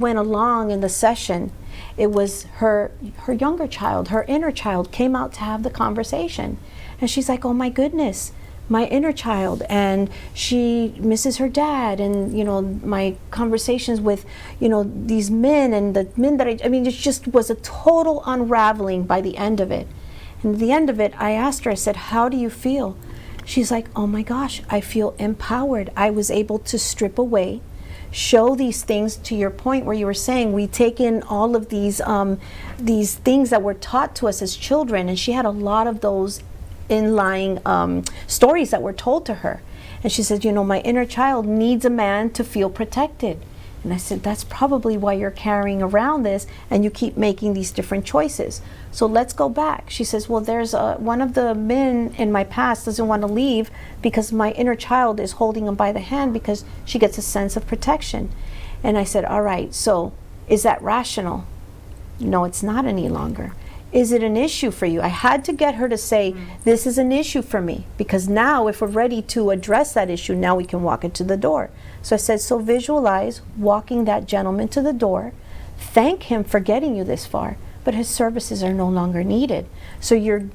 went along in the session, it was her younger child, her inner child came out to have the conversation. And she's like, oh my goodness, my inner child, and she misses her dad, and you know, my conversations with, you know, these men, and the men that I mean, it just was a total unraveling by the end of it. And at the end of it, I asked her, I said, how do you feel? She's like, oh my gosh, I feel empowered. I was able to strip away, show these things, to your point where you were saying we take in all of these things that were taught to us as children, and she had a lot of those inlying stories that were told to her. And she said, you know, my inner child needs a man to feel protected. And I said, that's probably why you're carrying around this and you keep making these different choices. So let's go back. She says, well, there's one of the men in my past doesn't want to leave because my inner child is holding him by the hand because she gets a sense of protection. And I said, all right, so is that rational? No, it's not any longer. Is it an issue for you? I had to get her to say, this is an issue for me, because now if we're ready to address that issue, now we can walk it to the door. So I said, so visualize walking that gentleman to the door, thank him for getting you this far, but his services are no longer needed. So you're